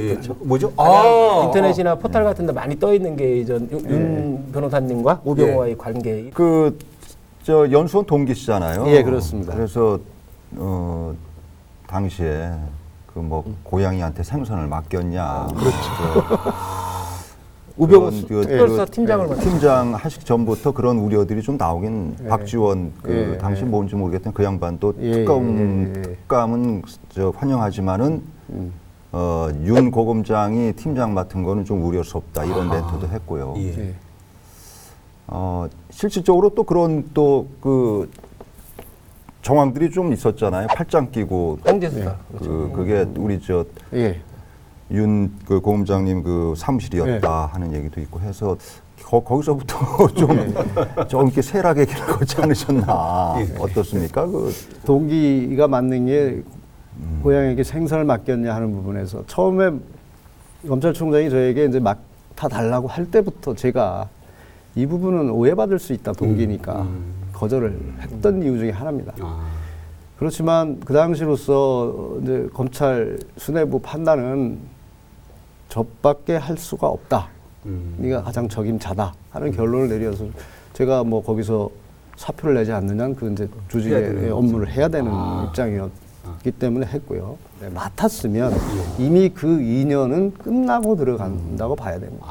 그렇죠. 뭐죠? 인터넷이나 포털 같은 데 많이 떠 있는 게 윤 변호사님과 우병우와의 관계. 저 연수원 동기시잖아요. 예, 그렇습니다. 그래서 당시에 그 뭐 고양이한테 생선을 맡겼냐. 그렇죠. 우병우 그 특별수사 팀장을 팀장 하시기 전부터 그런 우려들이 좀 나오긴 박지원 그 당시 뭔지 모르겠던 그 양반도 특감은 저 환영하지만은 윤 고검장이 팀장 맡은 거는 좀 우려스럽다 이런 멘트도 했고요. 예. 실질적으로 또 그런 또 그 정황들이 좀 있었잖아요. 팔짱 끼고 황제수사. 그게 우리 저 윤 그 고검장님 그 사무실이었다 하는 얘기도 있고 해서 거기서부터 좀 이렇게 세락의 길을 걷지 않으셨나 어떻습니까? 그 동기가 맞는 게 고양이에게 생선을 맡겼냐 하는 부분에서 처음에 검찰총장이 저에게 이제 맡아달라고 할 때부터 제가 이 부분은 오해받을 수 있다 동기니까 거절을 했던 이유 중에 하나입니다. 그렇지만 그 당시로서 이제 검찰 수뇌부 판단은 저밖에 할 수가 없다. 네가 가장 적임자다 하는 결론을 내려서 제가 뭐 거기서 사표를 내지 않느냐는 그 이제 조직의 업무를 해야 되는 입장이었기 때문에 했고요. 네, 맡았으면 이미 그 2년은 끝나고 들어간다고 봐야 됩니다.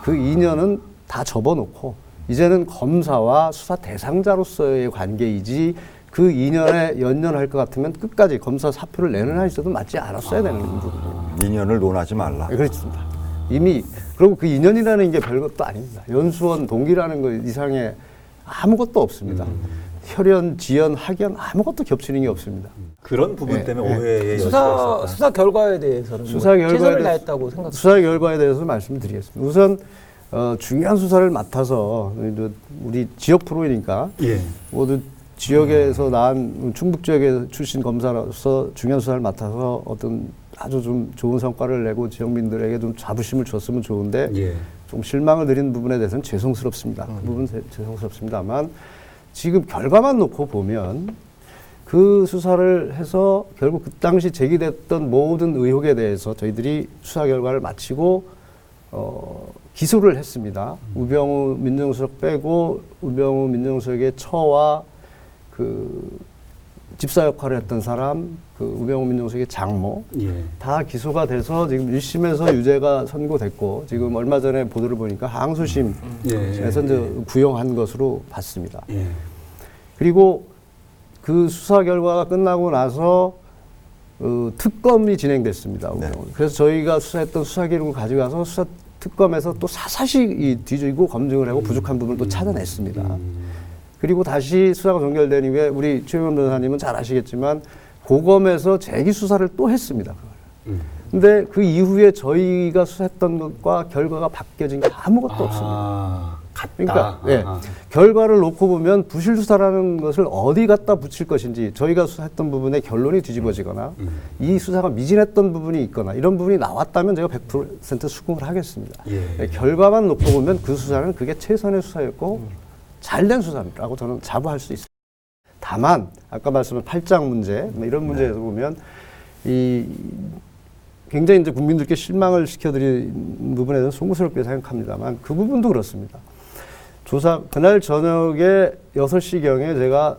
그 2년은 다 접어놓고 이제는 검사와 수사 대상자로서의 관계이지 그 2년에 연연할 것 같으면 끝까지 검사 사표를 내는 한 있어도 맞지 않았어야 되는 부분이에요. 2년을 논하지 말라. 네, 그렇습니다. 이미 그리고 그 2년이라는 게 별것도 아닙니다. 연수원 동기라는 것 이상의 아무것도 없습니다. 혈연, 지연, 학연 아무것도 겹치는 게 없습니다. 그런 부분 때문에 오해의 수사 결과에 대해서는 최선을 다했다고 생각합니다. 수사 결과에 대해서 말씀드리겠습니다. 우선 중요한 수사를 맡아서 우리 지역 프로이니까 모두 지역에서 난 충북 지역에 출신 검사로서 중요한 수사를 맡아서 어떤 아주 좀 좋은 성과를 내고 지역민들에게 좀 자부심을 줬으면 좋은데 좀 실망을 드린 부분에 대해서는 죄송스럽습니다. 그 부분 죄송스럽습니다만 지금 결과만 놓고 보면 그 수사를 해서 결국 그 당시 제기됐던 모든 의혹에 대해서 저희들이 수사 결과를 마치고 기소를 했습니다. 우병우 민정수석 빼고 우병우 민정수석의 처와 그 집사 역할을 했던 사람, 그 우병우 민정수석의 장모 다 기소가 돼서 지금 1심에서 유죄가 선고됐고 지금 얼마 전에 보도를 보니까 항소심에서 이제 구형한 것으로 봤습니다. 그리고 그 수사 결과가 끝나고 나서 특검이 진행됐습니다. 그래서 저희가 수사했던 수사 기록을 가져가서 수사 특검에서 또 사사시 뒤지고 검증을 하고 부족한 부분을 또 찾아냈습니다. 그리고 다시 수사가 종결된 이후에 우리 최영원 변호사님은 잘 아시겠지만 고검에서 재기수사를 또 했습니다. 근데 그 이후에 저희가 수사했던 것과 결과가 바뀌어진 게 아무것도 없습니다. 같다. 그러니까 결과를 놓고 보면 부실수사라는 것을 어디 갖다 붙일 것인지 저희가 수사했던 부분의 결론이 뒤집어지거나 이 수사가 미진했던 부분이 있거나 이런 부분이 나왔다면 제가 100% 수긍을 하겠습니다. 결과만 놓고 보면 그 수사는 그게 최선의 수사였고 잘된 수사라고 저는 자부할 수 있습니다. 다만 아까 말씀한 팔짱 문제 이런 문제에서 보면 이 굉장히 이제 국민들께 실망을 시켜드린 부분에 대해서 송구스럽게 생각합니다만 그 부분도 그렇습니다. 그날 저녁에 6시경에 제가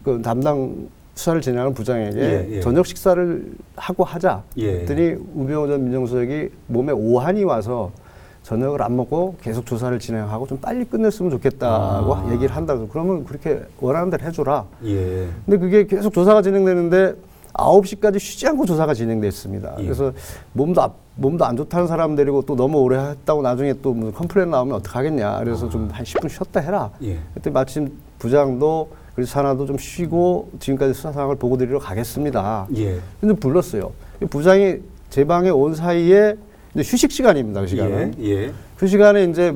그 담당 수사를 진행하는 부장에게 저녁 식사를 하고 하자 그랬더니 우병우 전 민정수석이 몸에 오한이 와서 저녁을 안 먹고 계속 조사를 진행하고 좀 빨리 끝냈으면 좋겠다고 얘기를 한다고. 그러면 그렇게 원하는 대로 해줘라. 근데 그게 계속 조사가 진행되는데 9시까지 쉬지 않고 조사가 진행됐습니다. 그래서 몸도 안 좋다는 사람 데리고 또 너무 오래 했다고 나중에 또 무슨 컴플레인 나오면 어떡하겠냐. 그래서 좀 한 10분 쉬었다 해라. 그때 마침 부장도 그리고 산하도 좀 쉬고 지금까지 수사 상황을 보고 드리러 가겠습니다. 근데 불렀어요. 부장이 제 방에 온 사이에 이제 휴식 시간입니다. 그 시간은. 그 시간에 이제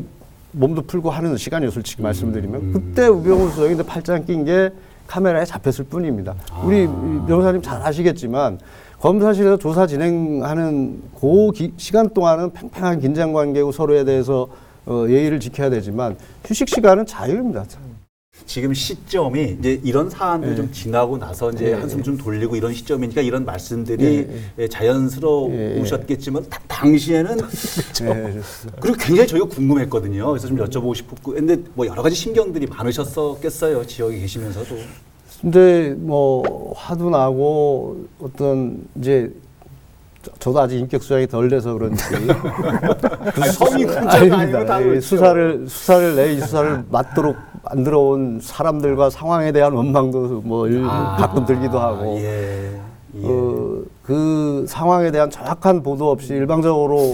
몸도 풀고 하는 시간이에요. 솔직히 말씀드리면. 그때 우병우 수석이 이제 팔짱 낀 게 카메라에 잡혔을 뿐입니다. 우리 변호사님 잘 아시겠지만 검사실에서 조사 진행하는 그 시간 동안은 팽팽한 긴장 관계고 서로에 대해서 예의를 지켜야 되지만 휴식 시간은 자유입니다. 지금 시점이 이제 이런 사안들이 좀 지나고 나서 이제 한숨 좀 돌리고 이런 시점이니까 이런 말씀들이 자연스러우셨겠지만 당시에는 그리고 굉장히 저희가 궁금했거든요. 그래서 좀 여쭤보고 싶었고, 근데 뭐 여러 가지 신경들이 많으셨었겠어요. 지역에 계시면서도. 근데 뭐 화도 나고 어떤 이제 저도 아직 인격 수양이 덜 돼서 그런지 성이 군자가 아니고 다 아닙니다. 그렇죠. 수사를 내 이 수사를 맡도록 만들어 온 사람들과 상황에 대한 원망도 뭐 가끔 들기도 하고 그 상황에 대한 정확한 보도 없이 일방적으로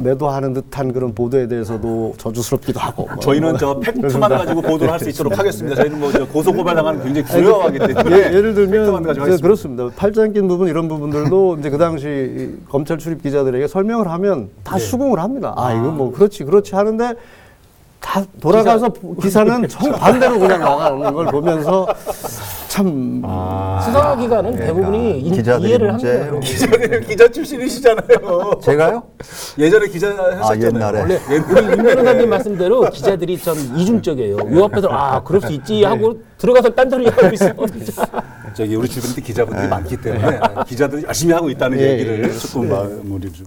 매도하는 듯한 그런 보도에 대해서도 저주스럽기도 하고. 저희는 저 팩트만 가지고 보도를 할 수 있도록 하겠습니다. 저희는 뭐 고소 고발 당하는 굉장히 두려워하기 때문에. 예를 들면 팩트만 그렇습니다. 팔짱 낀 부분 이런 부분들도 이제 그 당시 검찰 출입 기자들에게 설명을 하면 다 수긍을 합니다. 이거 뭐 그렇지 하는데 다 돌아가서 기사는 정반대로 그냥 나가는 걸 보면서 참 수사기관은 대부분이 이해를 합니다. 기자 출신이시잖아요. 제가요? 예전에 기자 하셨잖아요. 옛날에. 원래 우리 윤 변호사님 말씀대로 기자들이 좀 이중적이에요. 요 앞에서 그럴 수 있지 하고 들어가서 딴소리 하고 있어요. 저기 우리 주변에 기자분들이 많기 때문에 기자들이 열심히 하고 있다는 얘기를 조금 마무리를 좀.